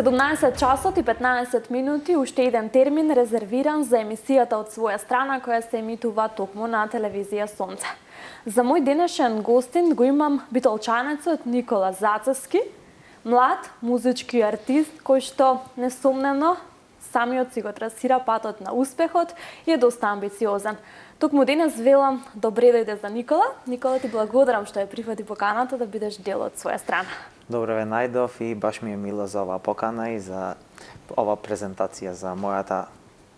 17 часот и 15 минути, уште еден термин резервиран за емисијата од своја страна која се емитува токму на телевизија Сонце. За мој денешен гостин го имам битолчанецот Никола Зацевски, млад музички артист кој што несомнено самиот си го трасира патот на успехот и е доста амбициозен. Токму денес велам добре дојде за Никола. Никола, ти благодарам што ја прифати поканата да бидеш дел од своја страна. Добре ве најдов и баш ми е мило за оваа покана и за ова презентација за мојата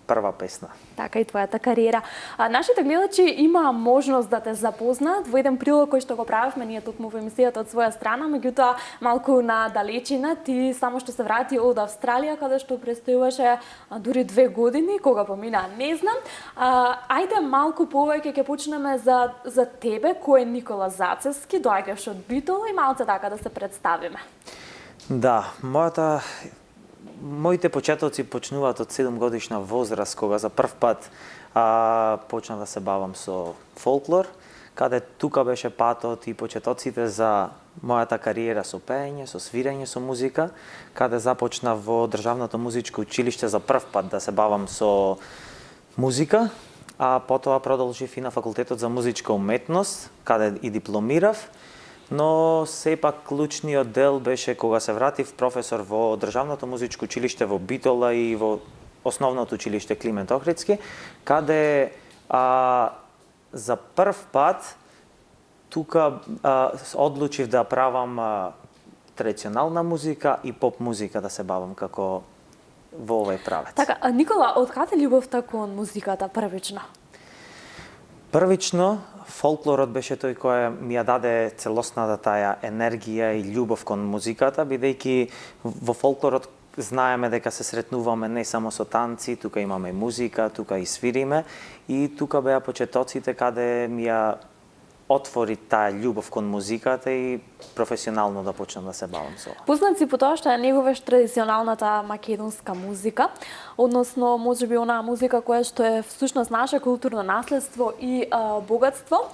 прва песна. Така и твојата кариера. Нашите гледачи имаа можност да те запознаат во еден прилог кој што го правевме ние токму во емисијата од своја страна, меѓутоа малку на далечина ти само што се врати од Австралија каде што престојуваше дури 2 години, кога помина не знам. Ајде малку повеќе ќе почнеме за тебе, кој е Никола Зацевски, доаѓаш од Битола и малце така да се представиме. Да, моите почетоци почнуваат од 7 годишна возраст, кога за прв пат почнав да се бавам со фолклор, каде тука беше патот и почетоците за мојата кариера со пеење, со свирење, со музика, каде започнав во Државното музичко училиште за прв пат да се бавам со музика, а потоа продолжив и на факултетот за музичка уметност, каде и дипломирав. Но сепак клучниот дел беше кога се вратив професор во Државното музичко училиште во Битола и во Основното училиште Климент Охридски, каде за прв пат тука одлучив да правам традиционална музика и поп музика да се бавам како во овој правец. Така, Никола, од каде љубовта кон музиката првично? Првично, фолклорот беше тој кој ми ја даде целосната таа енергија и љубов кон музиката, бидејќи во фолклорот знаеме дека се сретнуваме не само со танци, тука имаме и музика, тука и свириме, и тука беа почетоците каде ми ја отвори таа љубов кон музиката и професионално да почнам да се бавам со ова. Познат си по тоа што ја негуваш традиционалната македонска музика, односно можеби онаа музика која што е всушност наше културно наследство и богатство.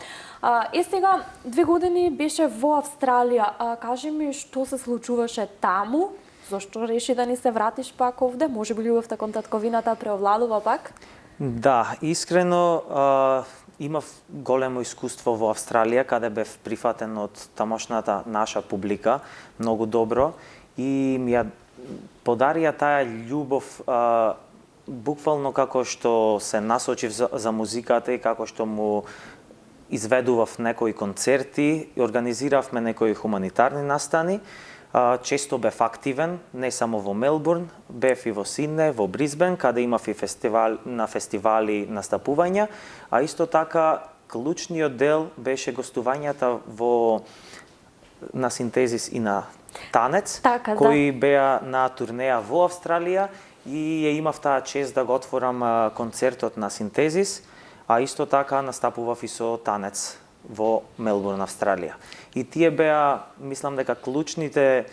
Сега 2 години беше во Австралија. Кажи ми што се случуваше таму? Зошто реши да ни се вратиш пак овде? Можеби љубовта кон татковината преовладува пак? Да, искрено имав големо искуство во Австралија, каде бев прифатен од тамошната наша публика, многу добро, и ми ја подарија таа љубов буквално како што се насочив за музиката и како што му изведував некои концерти, организиравме некои хуманитарни настани. Често бев активен, не само во Мелбурн, бев и во Сидне, во Брисбен, каде имав и фестивали настапувања, а исто така клучниот дел беше гостувањата на Синтезис и на Танец, така, кои беа на турнеја во Австралија и ја имав таа чест да го отворам концертот на Синтезис, а исто така настапував и со Танец во Мелбурн, Австралија. И тие беа, мислам дека клучните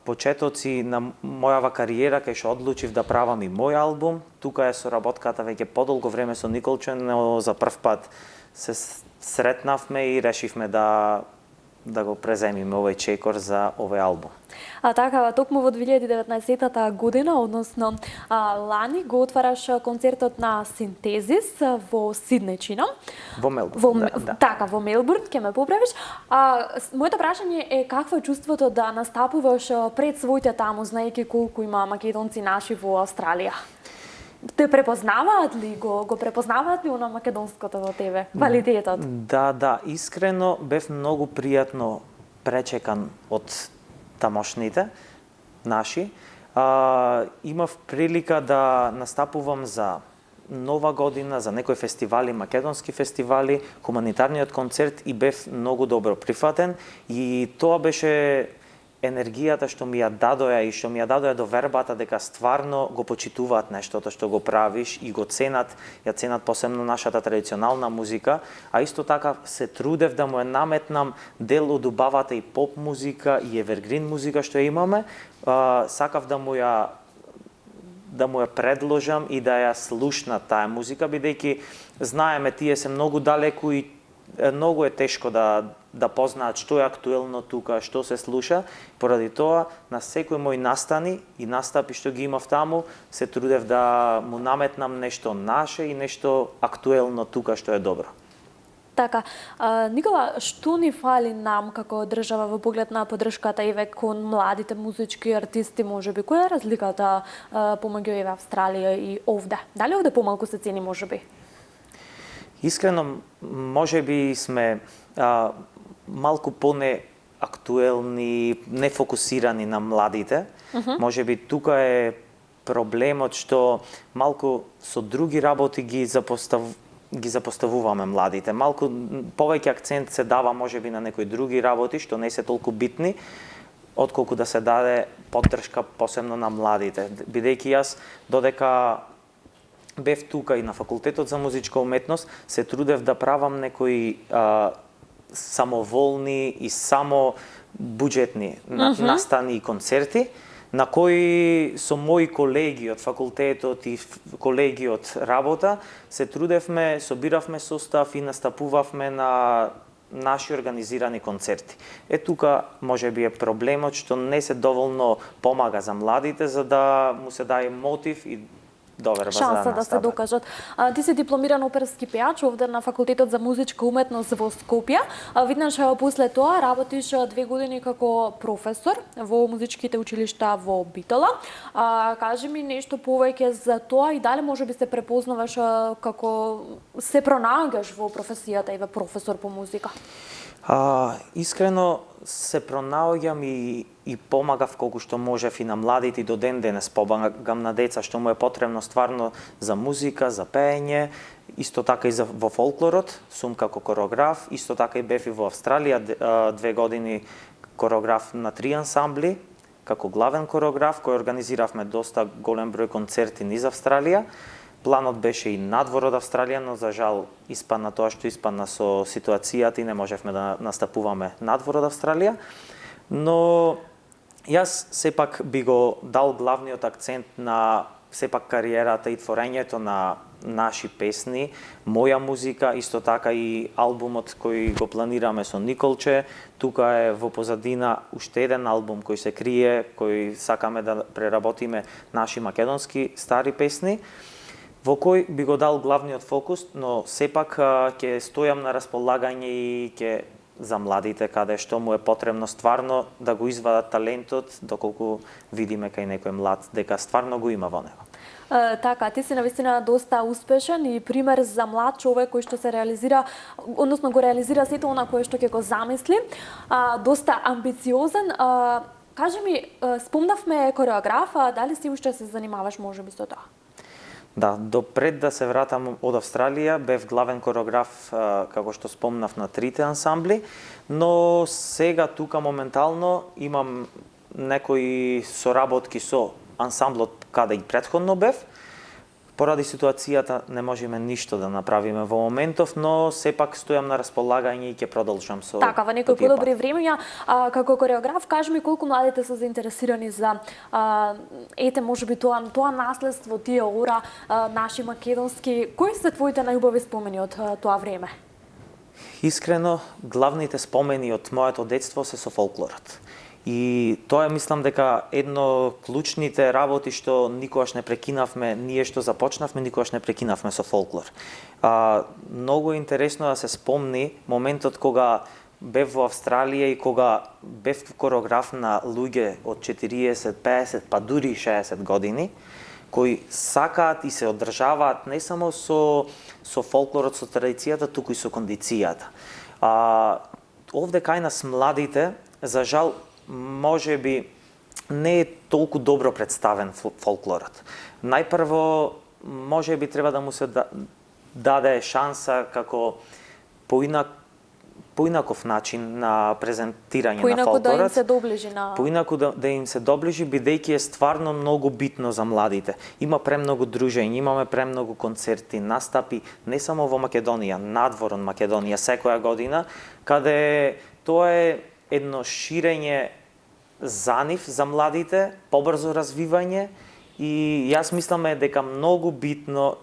почетоци на мојава кариера, кај што одлучив да правам и мој албум. Тука е соработката веќе подолго време со Николче, но за прв пат се сретнавме и решивме да го преземиме овој чекор за овој албум. Така, токму во 2019 година, односно лани, го отвараш концертот на Синтезис во Сидне, чинам. Во Мелбурн, да. Така, во Мелбурн, ќе ме поправиш. Моето прашање е какво е чувството да настапуваш пред своите таму, знаејќи колку има македонци наши во Австралија? Те препознаваат ли го препознаваат ли она македонското во тебе, квалитетот? Да, искрено бев многу пријатно пречекан од тамошните наши. Имав прилика да настапувам за Нова година, за некои фестивали, македонски фестивали, хуманитарниот концерт и бев многу добро прифатен и тоа беше енергијата што ми ја дадоја и што ми ја дадоја довербата дека стварно го почитуваат нештото што го правиш и го ценат, ја ценат посебно нашата традиционална музика, а исто така се трудев да му ја наметнам дел од убавата и поп музика и евергрин музика што имаме, сакав да му ја предложам и да ја слушнат таа музика, бидејќи знаеме тие се многу далеку и многу е тешко да познаат што е актуелно тука, што се слуша. Поради тоа, на секој мој настани и настапи што ги имав таму, се трудев да му наметнам нешто наше и нешто актуелно тука што е добро. Така, Никола, што ни фали нам како држава во поглед на поддршката еве кон младите музички артисти, можеби? Која е разликата помеѓу еве Австралија и овде? Дали овде помалку се цени, можеби? Искрено, можеби сме малку по-неактуелни, нефокусирани на младите. Можеби тука е проблемот што малку со други работи ги запоставуваме младите. Малку повеќе акцент се дава можеби на некои други работи што не се толку битни, отколку да се даде поддршка посебно на младите. Бидејќи јас додека бев тука и на факултетот за музичка уметност, се трудев да правам некои самоволни и само буџетни настани и концерти, на кои со мои колеги од факултетот и колеги од работа се трудевме, собиравме состав и настапувавме на наши организирани концерти. Тука можеби е проблемот што не се доволно помага за младите за да му се даде мотив и доверба шанса да се докажат. Ти си дипломиран оперски пејач овде на факултетот за музичка уметност во Скопје. Виднаш после тоа работиш 2 години како професор во музичките училишта во Битола. Кажи ми нешто повеќе за тоа и дали можеби се препознаваш како се пронаѓаш во професијата и професор по музика? Искрено се пронаоѓам и помагав колку што можев и на младите и до ден денес помагам на деца што му е потребно стварно за музика, за пеење, исто така и во фолклорот, сум како кореограф, исто така и бев и во Австралија 2 години кореограф на 3 ансамбли, како главен кореограф кој организиравме доста голем број концерти низ Австралија. Планот беше и надвор од Австралија, но за жал испадна тоа што испадна со ситуацијата и не можевме да настапуваме надвор од Австралија. Но јас сепак би го дал главниот акцент на сепак кариерата и творењето на наши песни, моја музика, исто така и албумот кој го планираме со Николче. Тука е во позадина уште еден албум кој се крие, кој сакаме да преработиме наши македонски стари песни, во кој би го дал главниот фокус, но сепак ќе стојам на располагање и ќе за младите каде што му е потребно стварно да го извадат талентот, доколку видиме кај некој млад дека стварно го има во него. Така, ти си навистина доста успешен и пример за млад човек кој што се реализира, односно го реализира сето она кое што ќе го замисли, доста амбициозен. Кажи ми, спомнавме кореограф, дали си уште се занимаваш можеби со тоа? Да, допред да се вратам од Австралија, бев главен кореограф, како што спомнав, на 3 ансамбли, но сега тука моментално имам некои соработки со ансамблот каде и претходно бев. Поради ситуацијата не можеме ништо да направиме во моментов, но сепак стојам на располагање и ќе продолжам со така, во некои подобри времења, како кореограф, кажи ми колку младите се заинтересирани за можеби тоа наследство, тие ора наши македонски. Кои се твоите најубави спомени од тоа време? Искрено, главните спомени од моето детство се со фолклорот. И тоа мислам дека едно клучните работи што никогаш не прекинавме, ние што започнавме, никогаш не прекинавме со фолклор. Многу е интересно да се спомни моментот кога бев во Австралија и кога бев кореограф на луѓе од 40, 50, па дури 60 години, кои сакаат и се одржаваат не само со фолклорот, со традицијата, туку и со кондицијата. Овде кај нас младите, за жал, може би не е толку добро представен фолклорот. Најпрво, може би треба да му се даде шанса како поинаков начин на презентирање на фолклорот. Поинаку да им се доближи на... Поинаку да им се доближи, бидејќи е стварно многу битно за младите. Има премногу дружења, имаме премногу концерти, настапи, не само во Македонија, надвор од Македонија секоја година, каде тоа е едно ширење за нив, за младите, побрзо развивање И јас мислам дека многу битно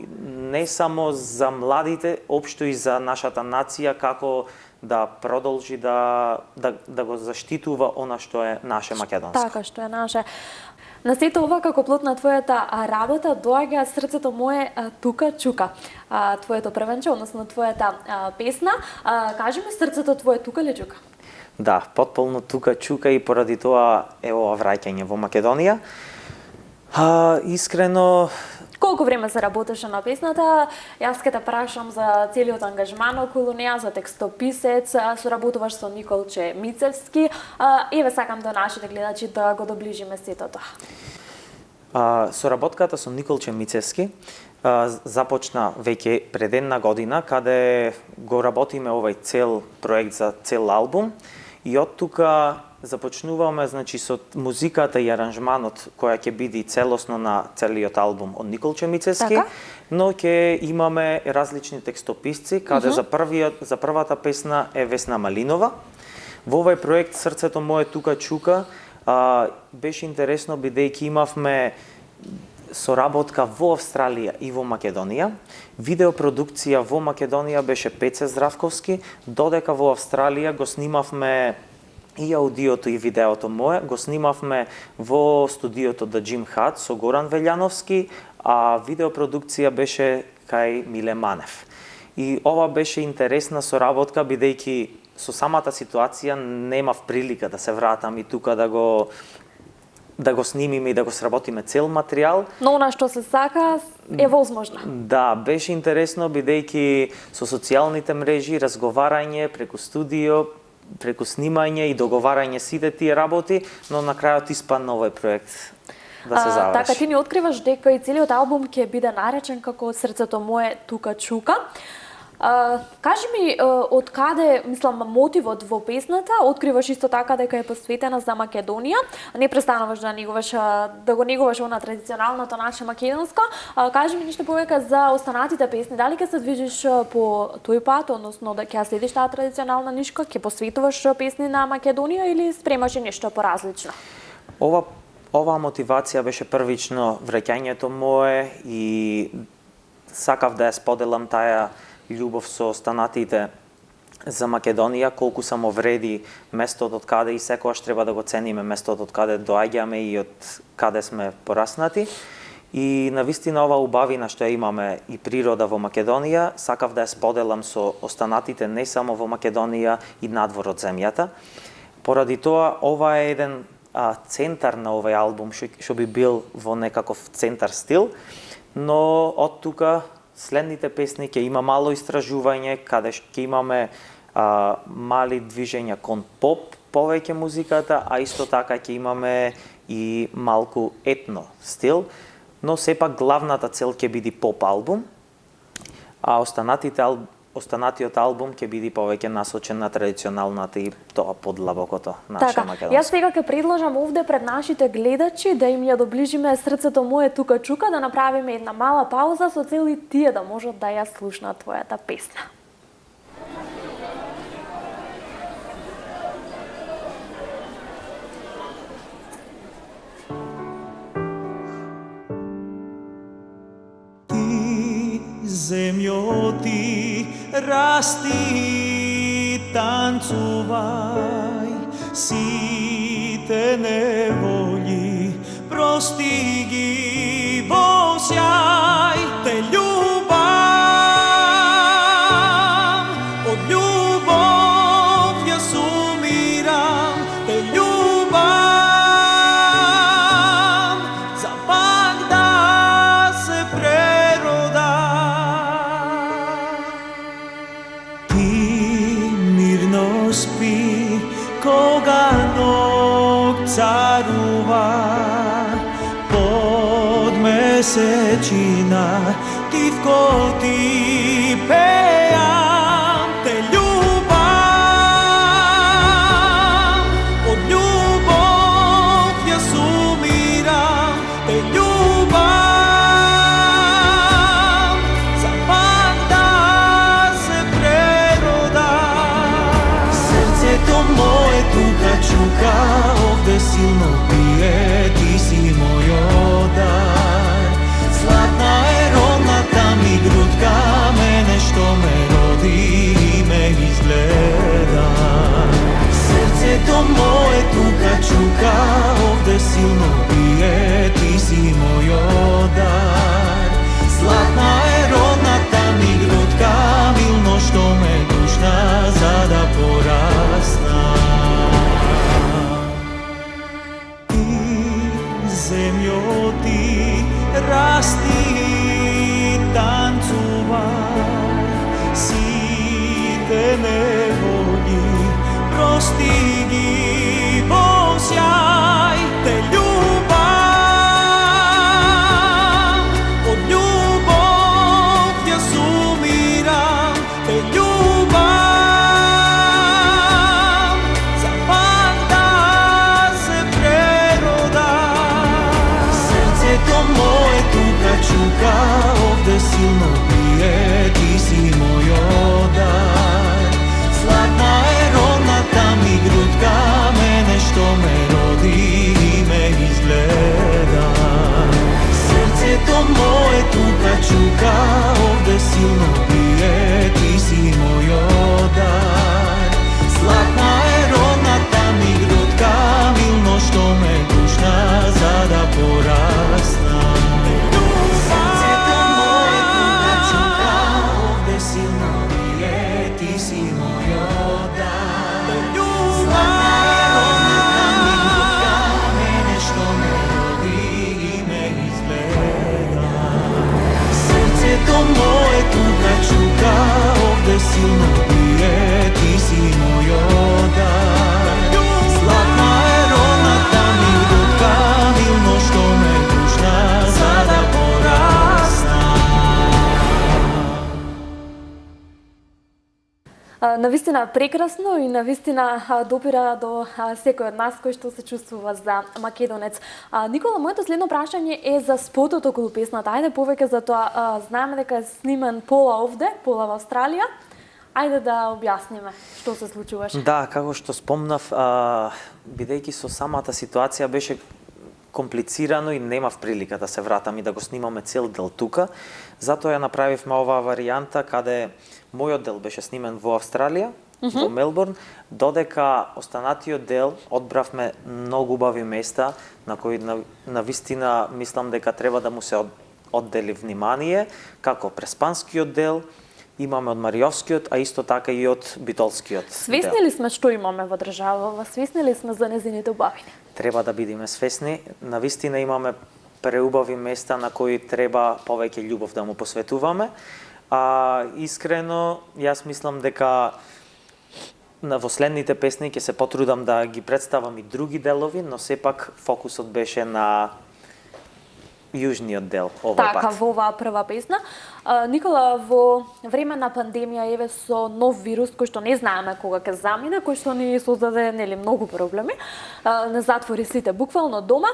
не само за младите, општо и за нашата нација како да продолжи да го заштитува она што е наше македонско. Така што е наше. На сето ова како плод на твојата работа доаѓа Срцето мое тука чука. Твоето првенче, односно твојата песна. Кажи ми, Срцето твое тука ли чука? Да, потполно тука чука и поради тоа е ова враќање во Македонија. Искрено... Колку време се работеше на песната? Јас ке те прашам за целиот ангажман околу неа, за текстописец, соработуваш со Николче Мицевски. Еве сакам до нашите гледачи да го доближиме сето тоа. Соработката со Николче Мицевски започна веќе пред една година, каде го работиме овој цел проект за цел албум и од тука започнуваме, значи, со музиката и аранжманот која ќе биде целосно на целиот албум од Николче Мицевски, така? Но ќе имаме различни текстописци, каде за првата песна е Весна Малинова. Во овој проект Срцето мое тука чука беше интересно бидејќи имавме соработка во Австралија и во Македонија. Видеопродукција во Македонија беше Пеце Здравковски, додека во Австралија го снимавме и аудиото и видеото мое, го снимавме во студиото The Jim Hut со Горан Велјановски, а видеопродукција беше кај Миле Манев. И ова беше интересна соработка, бидејќи со самата ситуација немав прилика да се вратам и тука да го снимиме и да го сработиме цел материјал. Но она што се сака е возможно. Да, беше интересно бидејќи со социјалните мрежи, разговарање преку студио, преку снимање и договарање сите тие работи, но на крајот испадна овој проект да се заврши. Така, ти ни откриваш дека и целиот албум ќе биде наречен како Срцето мое тука чука. Кажи ми, од каде, мислам, мотивот во песната, откриваш исто така дека е посветена за Македонија, не престануваш да го негуваш она традиционалното наше македонско. Кажи ми нешто повеќе за останатите песни, дали ќе се движиш по тој пат, односно да ќе следиш таа традиционална нишка, ќе посветуваш песни на Македонија или спремаш и нешто поразлично? Ова мотивација беше првично враќањето мое и сакав да ја споделам таа љубов со останатите за Македонија, колку само вреди местото од каде и секогаш треба да го цениме местото од каде доаѓаме и од каде сме пораснати. И навистина ова убавина што имаме и природа во Македонија, сакав да ја споделам со останатите не само во Македонија и надвор од земјата. Поради тоа, ова е еден центар на овој албум што би бил во некаков центар стил, но од тука следните песни ќе има мало истражување, каде ќе имаме мали движења кон поп, повеќе музиката, а исто така ќе имаме и малку етно стил, но сепак главната цел ќе биде поп албум, а останатиот албум ќе биде повеќе насочен на традиционалната и тоа подлабокото наше македонско. Јас сега ќе предложам овде пред нашите гледачи да им ја доближиме Срцето мое тука чука, да направиме една мала пауза со цел и тие да можат да ја слушнат твојата песна. Земјо ти расти, танцувај, сите неволји прости ги во сјај. Те љубам, од љубов јас умирам, те љубам, за пак да се спи, кога ног царува под месечина, тивко ти пеам. Те љубам, од љубов јас умирам, те љубам, за пак да се преродам. Срцето мое тука чука, овде силно бие, ти си мојот дар. silno bije, ti si moj odar. Zlatna je rodnata mi grutka, milno što me dušna zada porasna. Ti, zemljo, ti rasti i tancuvaj, site nevolji prostigni posjaj, te ljubav, od ljubovlja sumiram, te ljubav, za pak da se preroda. Srce to moje tuka čuka, ovde silno bije, ti si moj odar. Zlatna je rodnata mi grutka, mene što me rodi i me izgleda. Srce to moje tuka čuka, ovde silno bije, ti si moj odar. Zlatna je rodnata mi grutka, milno što me dušna zada porasna. Srce to moje tuka čuka, ovde silno bije, ti si moj odar. Zlatna je rodnata mi grutka, mene što me rodi i me izgleda. Srce to moje tuka čuka, ovde silno bije, ti si moj odar. Zlatna je rodnata mi grutka, milno što me dušna zada porasna. Навистина прекрасно и навистина допира до секој од нас кој што се чувствува за македонец. Никола, моето следно прашање е за спотот околу песната. Ајде повеќе за тоа. Знаеме дека е снимен пола овде, пола во Австралија. Ајде да објасниме што се случуваше. Да, како што спомнав, бидејќи со самата ситуација беше комплицирано и немав прилика да се вратам и да го снимаме цел дел тука. Затоа ја направивме оваа варијанта каде мојот дел беше снимен во Австралија, во Мелбурн, додека останатиот дел одбравме многу убави места на кои навистина мислам дека треба да му се оддели внимание, како преспанскиот дел, имаме од Мариовскиот, а исто така и од Битолскиот дел. Свесни ли сме што имаме во државава? Свесни ли сме за незините убавини? Треба да бидеме свесни. Навистина имаме преубави места на кои треба повеќе љубов да му посветуваме. Искрено, јас мислам дека во следните песни ќе се потрудам да ги представам и други делови, но сепак фокусот беше на јужниот дел овој пат. Така, во оваа прва песна. Никола, во време на пандемија, еве со нов вирус кој што не знаеме кога ќе замине, кој што ни создаде многу проблеми, не затвори сите буквално дома.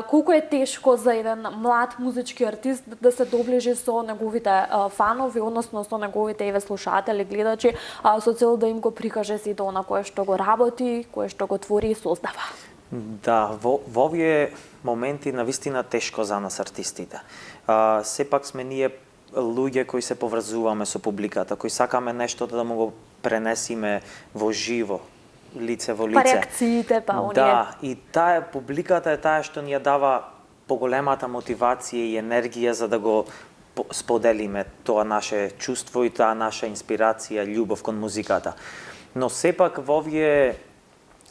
Колку е тешко за еден млад музички артист да се доближи со неговите фанови, односно со неговите слушатели, гледачи, со цел да им го прикаже сите она кое што го работи, кое што го твори и создава. Да, во овие моменти навистина тешко за нас артистите. Сепак сме ние луѓе кои се поврзуваме со публиката, кои сакаме нешто да му го пренесиме во живо, лице во лице. Па реакциите, па оние. Да, и таа публиката е таа што ни ја дава поголемата мотивација и енергија за да го споделиме тоа наше чувство и таа наша инспирација, љубов кон музиката. Но сепак во овие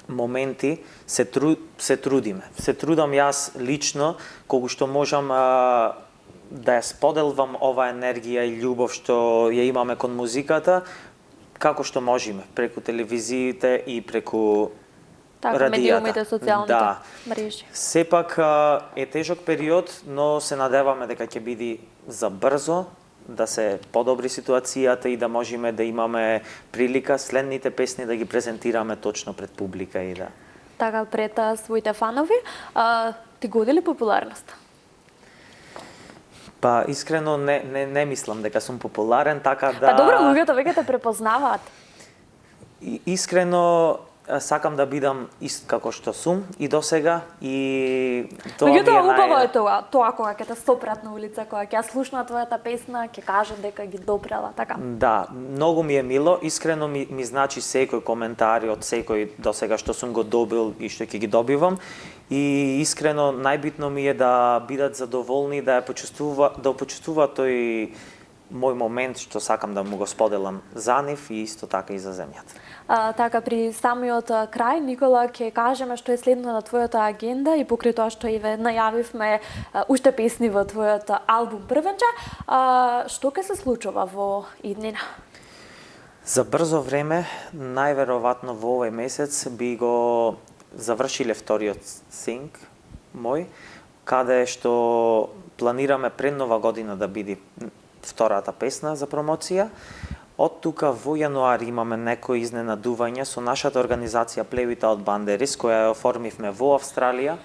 моменти се трудиме. Се трудам јас лично, колку што можам да ја споделвам оваа енергија и љубов што ја имаме кон музиката, како што можеме, преку телевизиите и преку така, радијата. медиумите, социјалните да. мрежи. Сепак е тежок период, но се надеваме дека ќе биде за брзо, да се подобри ситуацијата и да можеме да имаме прилика следните песни да ги презентираме точно пред публика и да. Така, пред своите фанови, ти годи ли популарност? Па искрено не мислам дека сум популарен, така да. Па добро, луѓето веќе те препознаваат. Искрено сакам да бидам ист како што сум и досега и тоа ми е Меѓутоа убаво е тоа кога ќе те сопрат на улица, кога ќе ја слушнат твојата песна, ќе кажат дека ги допрела, така. Да, многу ми е мило, искрено ми значи секој коментар од секој досега што сум го добил и што ќе ги добивам. И искрено најбитно ми е да бидат задоволни, да почувствува тој мој момент што сакам да му го споделам за нив и исто така и за земјата. Така, при самиот крај, Никола, ќе кажеме што е следно на твојата агенда и покрај тоа што и ве најавивме уште песни во твојот албум Првенче, што ќе се случува во иднина? За брзо време, најверојатно во овој месец би го завршиле вториот синг мој, каде што планираме пред нова година да биде втората песна за промоција. Од тука во јануари имаме некои изненадувања со нашата организација Плевита од Бандерис, која ја оформивме во Австралија,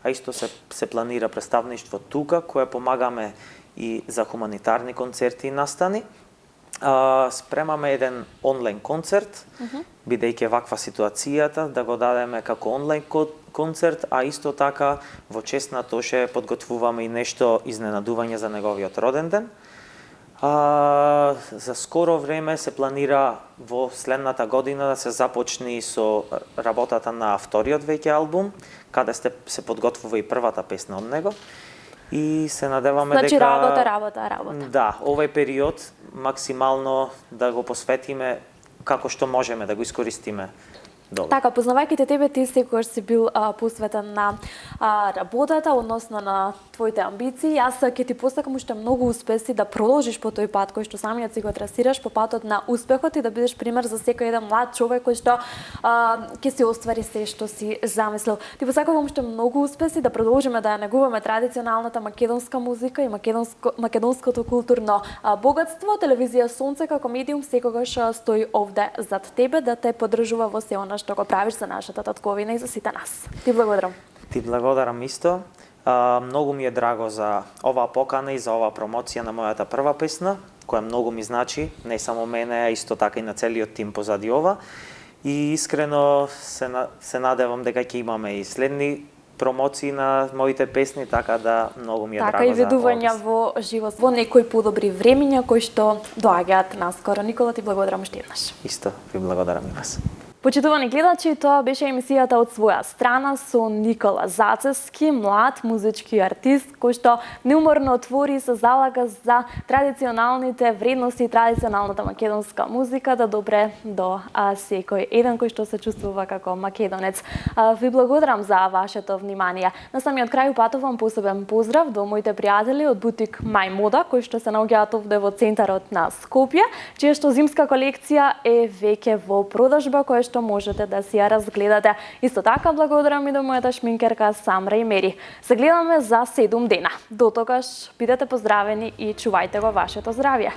а исто се планира представништво тука, која помагаме и за хуманитарни концерти и настани. Спремаме еден онлайн концерт, бидејќи ваква ситуацијата, да го дадеме како онлайн концерт, а исто така во чест на Тоше подготвуваме и нешто изненадување за неговиот роден ден. За скоро време се планира во следната година да се започне со работата на вториот веќе албум, каде се подготвува и првата песна од него. И се надеваме дека... работа. Да, овој период максимално да го посветиме како што можеме да го искористиме. Добре. Така, познавајќи тебе, ти секогаш си бил посветен на работата, односно на твоите амбиции. Јас ќе ти посакам уште многу успеси да продолжиш по тој пат кој што самиот си го трасираш, по патот на успехот и да бидеш пример за секој еден млад човек кој што ќе си оствари се што си замислил. Ти посакувам уште многу успеси да продолжиме да ја негуваме традиционалната македонска музика и македонското културно богатство. Телевизија Сонце како медиум секогаш стои овде зад тебе да те поддржува во се она што го правиш за нашата татковина и за сите нас. Ти благодарам. Ти благодарам исто. Многу ми е драго за оваа покана и за оваа промоција на мојата прва песна, која многу ми значи, не само мене, а исто така и на целиот тим позади ова. И искрено се надевам дека ќе имаме и следни промоции на моите песни, така да многу ми е така драго и ведувања во живот, во некои подобри времиња кои што доаѓаат наскоро. Никола, ти благодарам уште еднаш. Исто, ви благодарам и вас. Почитувани гледачи, тоа беше емисијата од своја страна со Никола Зацевски, млад музички артист кој што неуморно отвори и се залага за традиционалните вредности и традиционалната македонска музика да допре до секој еден кој што се чувствува како македонец. Ви благодарам за вашето внимание. На самиот крај упатувам посебен поздрав до моите пријатели од бутик Мај Мода кои што се наоѓаат овде во центарот на Скопје, чија што зимска колекција е веќе во продажба, која што можете да си ја разгледате. Исто така благодарам и до мојата шминкерка Самра и Мери. Се гледаме за 7 дена. До тогаш бидете поздравени и чувајте го вашето здравје.